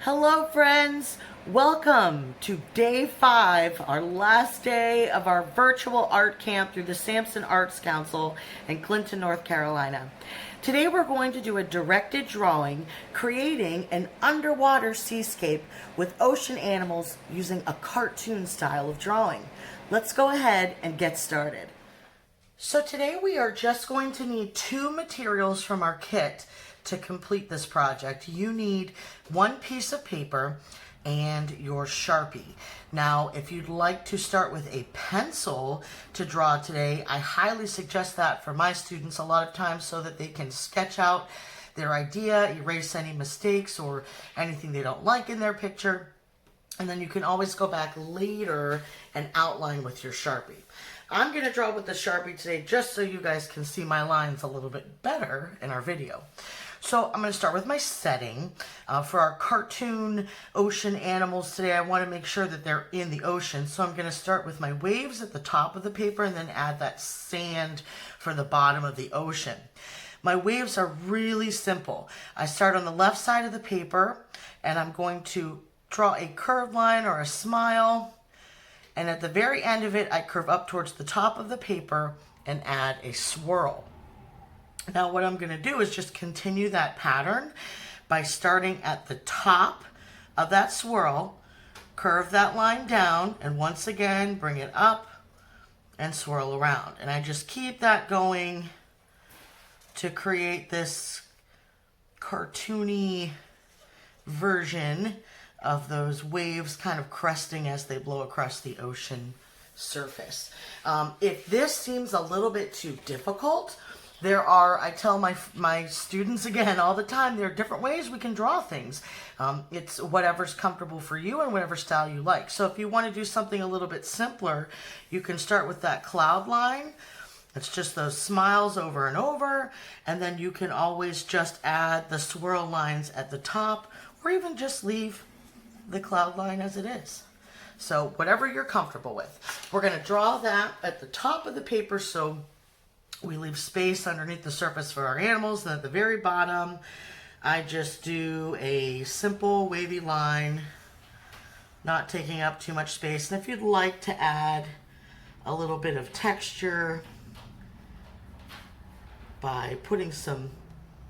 Hello friends, welcome to day 5, our last day of our virtual art camp through the Sampson Arts Council in Clinton, North Carolina. Today we're going to do a directed drawing creating an underwater seascape with ocean animals using a cartoon style of drawing. Let's go ahead and get started. So today we are just going to need 2 materials from our kit to complete this project. You need 1 piece of paper and your Sharpie. Now, if you'd like to start with a pencil to draw today, I highly suggest that for my students a lot of times so that they can sketch out their idea, erase any mistakes or anything they don't like in their picture, and then you can always go back later and outline with your Sharpie. I'm going to draw with the Sharpie today just so you guys can see my lines a little bit better in our video. So I'm going to start with my setting. For our cartoon ocean animals today, I want to make sure that they're in the ocean. So I'm going to start with my waves at the top of the paper and then add that sand for the bottom of the ocean. My waves are really simple. I start on the left side of the paper and I'm going to draw a curved line or a smile. And at the very end of it, I curve up towards the top of the paper and add a swirl. Now what I'm going to do is just continue that pattern by starting at the top of that swirl, curve that line down, and once again bring it up and swirl around. And I just keep that going to create this cartoony version of those waves kind of cresting as they blow across the ocean surface. If this seems a little bit too difficult, I tell my students again all the time, there are different ways we can draw things. It's whatever's comfortable for you and whatever style you like. So if you want to do something a little bit simpler, you can start with that cloud line. It's just those smiles over and over, and then you can always just add the swirl lines at the top, or even just leave the cloud line as it is. So whatever you're comfortable with. We're going to draw that at the top of the paper so we leave space underneath the surface for our animals. And at the very bottom, I just do a simple wavy line, not taking up too much space. And if you'd like to add a little bit of texture by putting some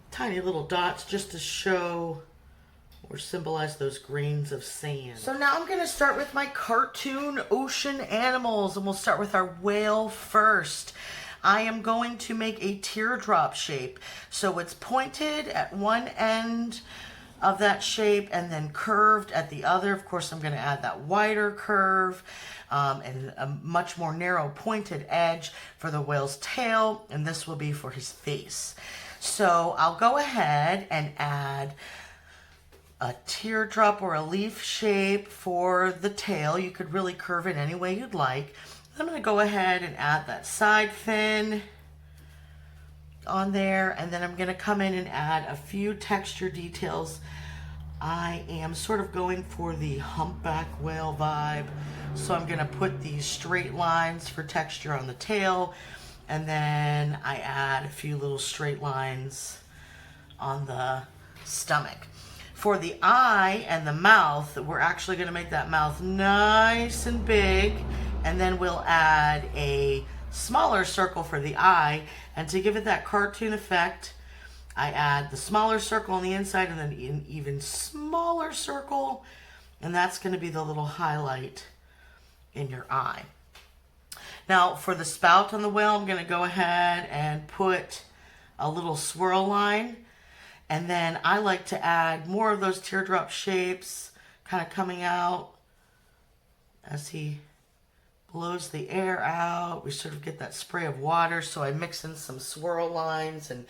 tiny little dots just to show or symbolize those grains of sand. So now I'm going to start with my cartoon ocean animals, and we'll start with our whale first. I am going to make a teardrop shape. So it's pointed at one end of that shape and then curved at the other. Of course, I'm going to add that wider curve and a much more narrow pointed edge for the whale's tail, and this will be for his face. So I'll go ahead and add a teardrop or a leaf shape for the tail. You could really curve it any way you'd like. I'm going to go ahead and add that side fin on there, and then I'm going to come in and add a few texture details. I am sort of going for the humpback whale vibe, so I'm going to put these straight lines for texture on the tail, and then I add a few little straight lines on the stomach. For the eye and the mouth, we're actually going to make that mouth nice and big, and then we'll add a smaller circle for the eye. And to give it that cartoon effect, I add the smaller circle on the inside and then an even smaller circle, and that's going to be the little highlight in your eye. Now for the spout on the whale, I'm going to go ahead and put a little swirl line. And then I like to add more of those teardrop shapes kind of coming out as he blows the air out. We sort of get that spray of water. So I mix in some swirl lines and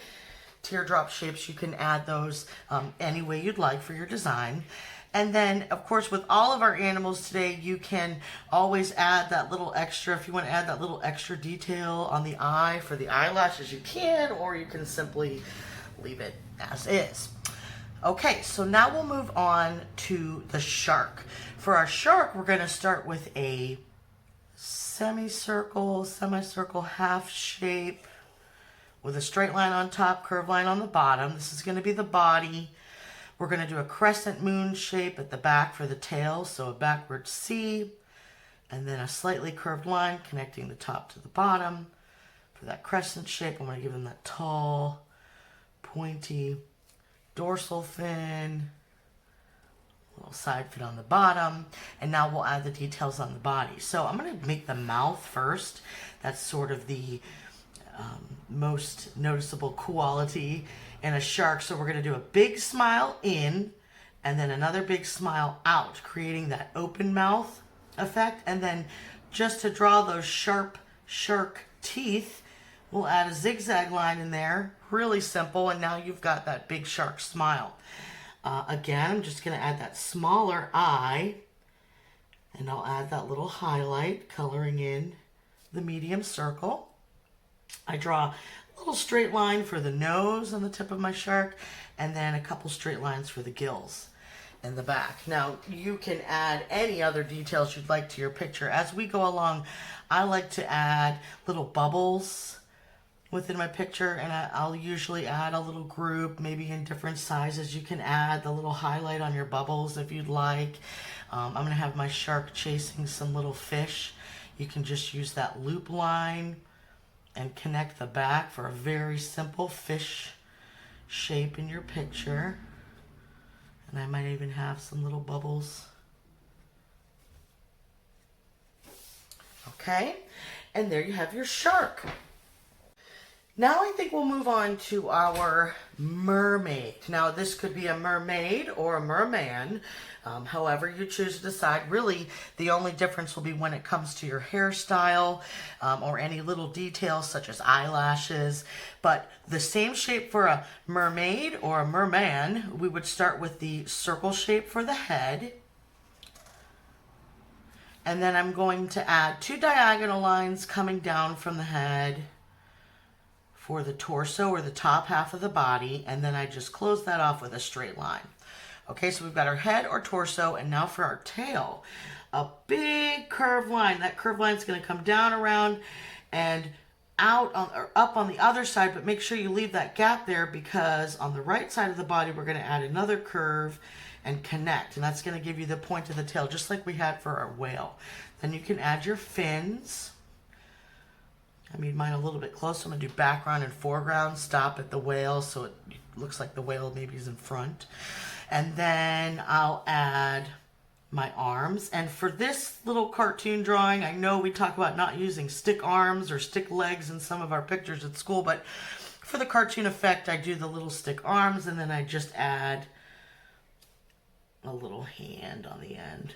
teardrop shapes. You can add those any way you'd like for your design. And then, of course, with all of our animals today, you can always add that little extra. If you want to add that little extra detail on the eye for the eyelashes, you can, or you can simply leave it as is. Okay, so now we'll move on to the shark. For our shark, we're going to start with a semicircle, half shape with a straight line on top, curved line on the bottom. This is going to be the body. We're going to do a crescent moon shape at the back for the tail, so a backward C, and then a slightly curved line connecting the top to the bottom. For that crescent shape, I'm going to give them that tall, pointy dorsal fin, little side fin on the bottom, and now we'll add the details on the body. So I'm going to make the mouth first. That's sort of the most noticeable quality in a shark. So we're going to do a big smile in and then another big smile out, creating that open mouth effect. And then just to draw those sharp shark teeth, we'll add a zigzag line in there, really simple, and now you've got that big shark smile. Again, I'm just going to add that smaller eye, and I'll add that little highlight coloring in the medium circle. I draw a little straight line for the nose on the tip of my shark, and then a couple straight lines for the gills in the back. Now, you can add any other details you'd like to your picture. As we go along, I like to add little bubbles within my picture, and I'll usually add a little group, maybe in different sizes. You can add the little highlight on your bubbles if you'd like. I'm going to have my shark chasing some little fish. You can just use that loop line and connect the back for a very simple fish shape in your picture. And I might even have some little bubbles. Okay, and there you have your shark. Now I think we'll move on to our mermaid. Now this could be a mermaid or a merman, however you choose to decide. Really, the only difference will be when it comes to your hairstyle or any little details such as eyelashes. But the same shape for a mermaid or a merman, we would start with the circle shape for the head. And then I'm going to add 2 diagonal lines coming down from the head for the torso or the top half of the body, and then I just close that off with a straight line. Okay, so we've got our head or torso, and now for our tail, a big curved line. That curved line is going to come down around and out on, or up on the other side, but make sure you leave that gap there, because on the right side of the body we're going to add another curve and connect, and that's going to give you the point of the tail, just like we had for our whale. Then you can add your fins. I made mine a little bit closer. I'm going to do background and foreground. Stop at the whale so it looks like the whale maybe is in front. And then I'll add my arms. And for this little cartoon drawing, I know we talk about not using stick arms or stick legs in some of our pictures at school, but for the cartoon effect, I do the little stick arms, and then I just add a little hand on the end,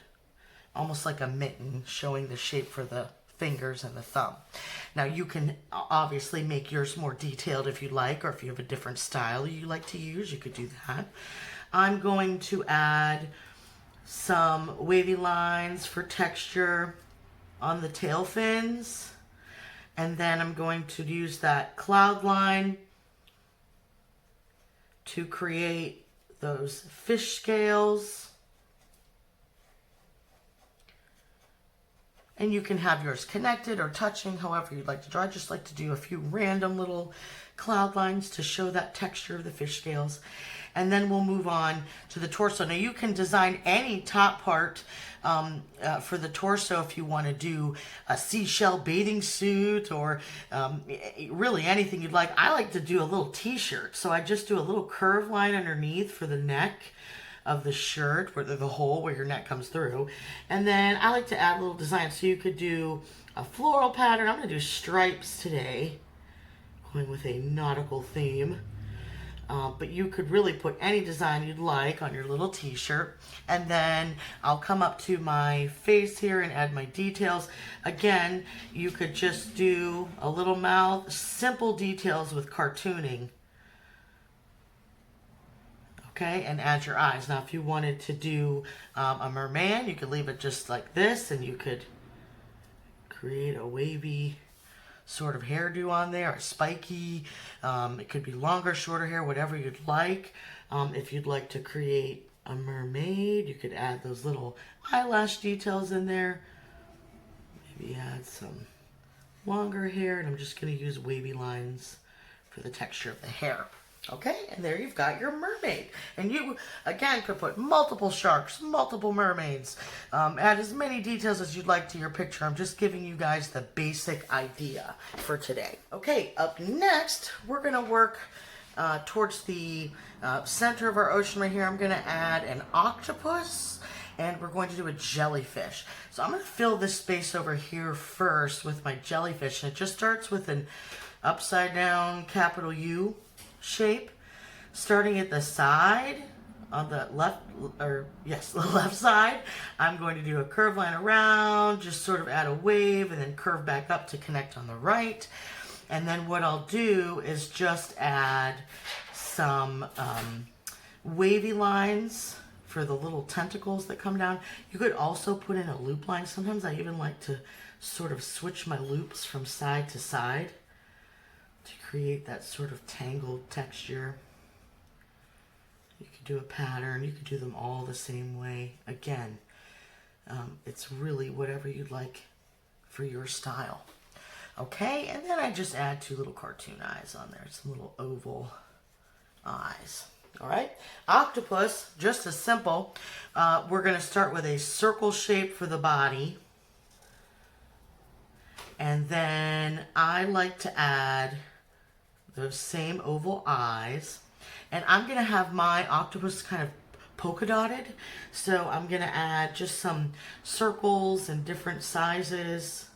almost like a mitten, showing the shape for the fingers and the thumb. Now you can obviously make yours more detailed if you like, or if you have a different style you like to use, you could do that. I'm going to add some wavy lines for texture on the tail fins, and then I'm going to use that cloud line to create those fish scales. And you can have yours connected or touching, however you'd like to draw. I just like to do a few random little cloud lines to show that texture of the fish scales. And then we'll move on to the torso. Now you can design any top part for the torso if you want to do a seashell bathing suit, or really anything you'd like. I like to do a little t-shirt. So I just do a little curve line underneath for the neck of the shirt, where the hole where your neck comes through. And then I like to add a little design. So you could do a floral pattern. I'm going to do stripes today, going with a nautical theme. But you could really put any design you'd like on your little t-shirt. And then I'll come up to my face here and add my details. Again, you could just do a little mouth, simple details with cartooning. Okay, and add your eyes. Now, if you wanted to do a merman, you could leave it just like this, and you could create a wavy sort of hairdo on there, or spiky. It could be longer, shorter hair, whatever you'd like. If you'd like to create a mermaid, you could add those little eyelash details in there. Maybe add some longer hair, and I'm just going to use wavy lines for the texture of the hair. Okay, and there you've got your mermaid. And you, again, could put multiple sharks, multiple mermaids, add as many details as you'd like to your picture. I'm just giving you guys the basic idea for today. Okay, up next, we're going to work towards the center of our ocean right here. I'm going to add an octopus, and we're going to do a jellyfish. So I'm going to fill this space over here first with my jellyfish, and it just starts with an upside down capital U shape, starting at the side on the left, or yes, the left side. I'm going to do a curve line around, just sort of add a wave, and then curve back up to connect on the right. And then what I'll do is just add some wavy lines for the little tentacles that come down. You could also put in a loop line. Sometimes I even like to sort of switch my loops from side to side to create that sort of tangled texture. You could do a pattern. You could do them all the same way. Again, it's really whatever you'd like for your style. Okay, and then I just add two little cartoon eyes on there. Some little oval eyes. All right, octopus, just as simple. We're going to start with a circle shape for the body. And then I like to add those same oval eyes. And I'm going to have my octopus kind of polka dotted. So I'm going to add just some circles and different sizes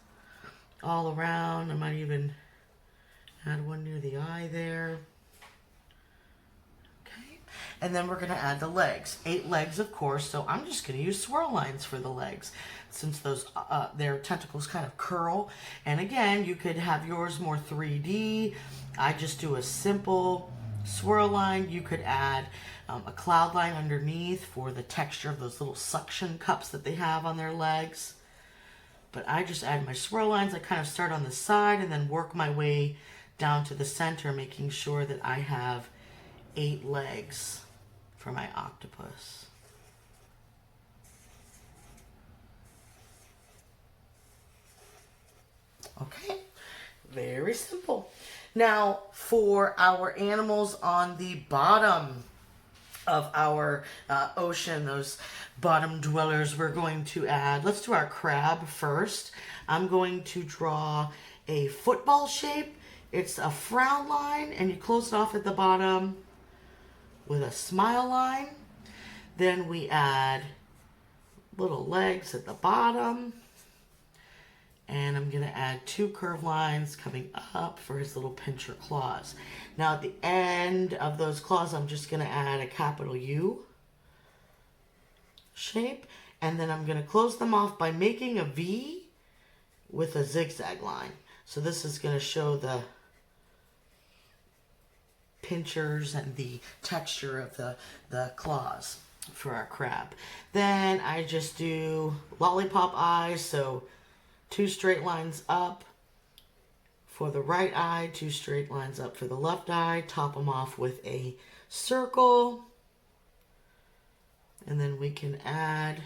all around. I might even add one near the eye there. Okay. And then we're going to add the legs. 8 legs, of course. So I'm just going to use swirl lines for the legs, since those their tentacles kind of curl. And again, you could have yours more 3D. I just do a simple swirl line. You could add a cloud line underneath for the texture of those little suction cups that they have on their legs. But I just add my swirl lines. I kind of start on the side and then work my way down to the center, making sure that I have 8 legs for my octopus. Okay, very simple. Now for our animals on the bottom of our ocean, those bottom dwellers, we're going to add, let's do our crab first. I'm going to draw a football shape. It's a frown line, and you close it off at the bottom with a smile line. Then we add little legs at the bottom. And I'm going to add 2 curved lines coming up for his little pincher claws. Now at the end of those claws, I'm just going to add a capital U shape. And then I'm going to close them off by making a V with a zigzag line. So this is going to show the pinchers and the texture of the claws for our crab. Then I just do lollipop eyes, so 2 straight lines up for the right eye, 2 straight lines up for the left eye, top them off with a circle. And then we can add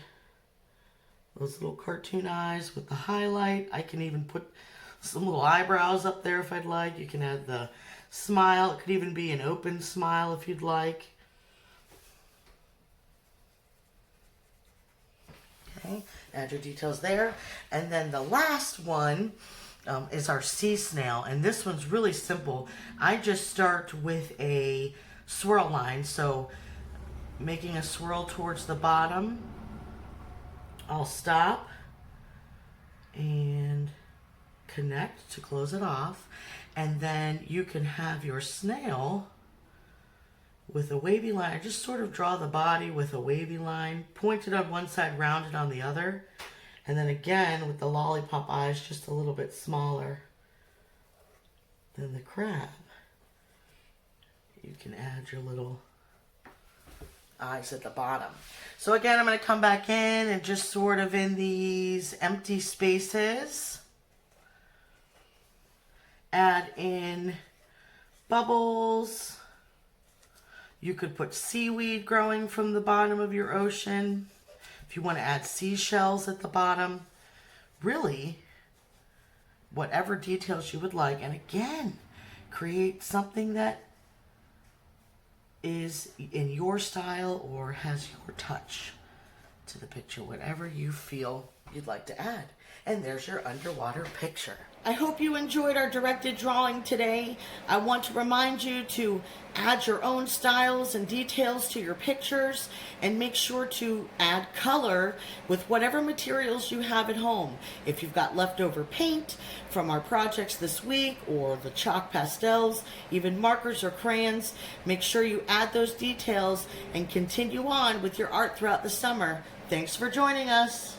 those little cartoon eyes with the highlight. I can even put some little eyebrows up there if I'd like. You can add the smile. It could even be an open smile if you'd like. Okay, add your details there. And then the last one is our sea snail. And this one's really simple. I just start with a swirl line. So making a swirl towards the bottom, I'll stop and connect to close it off. And then you can have your snail with a wavy line. I just sort of draw the body with a wavy line, pointed on one side, rounded on the other. And then again, with the lollipop eyes, just a little bit smaller than the crab. You can add your little eyes at the bottom. So again, I'm going to come back in and just sort of in these empty spaces, add in bubbles. You could put seaweed growing from the bottom of your ocean. If you want to add seashells at the bottom, really, whatever details you would like. And again, create something that is in your style or has your touch to the picture, whatever you feel you'd like to add. And there's your underwater picture. I hope you enjoyed our directed drawing today. I want to remind you to add your own styles and details to your pictures, and make sure to add color with whatever materials you have at home. If you've got leftover paint from our projects this week, or the chalk pastels, even markers or crayons, make sure you add those details and continue on with your art throughout the summer. Thanks for joining us.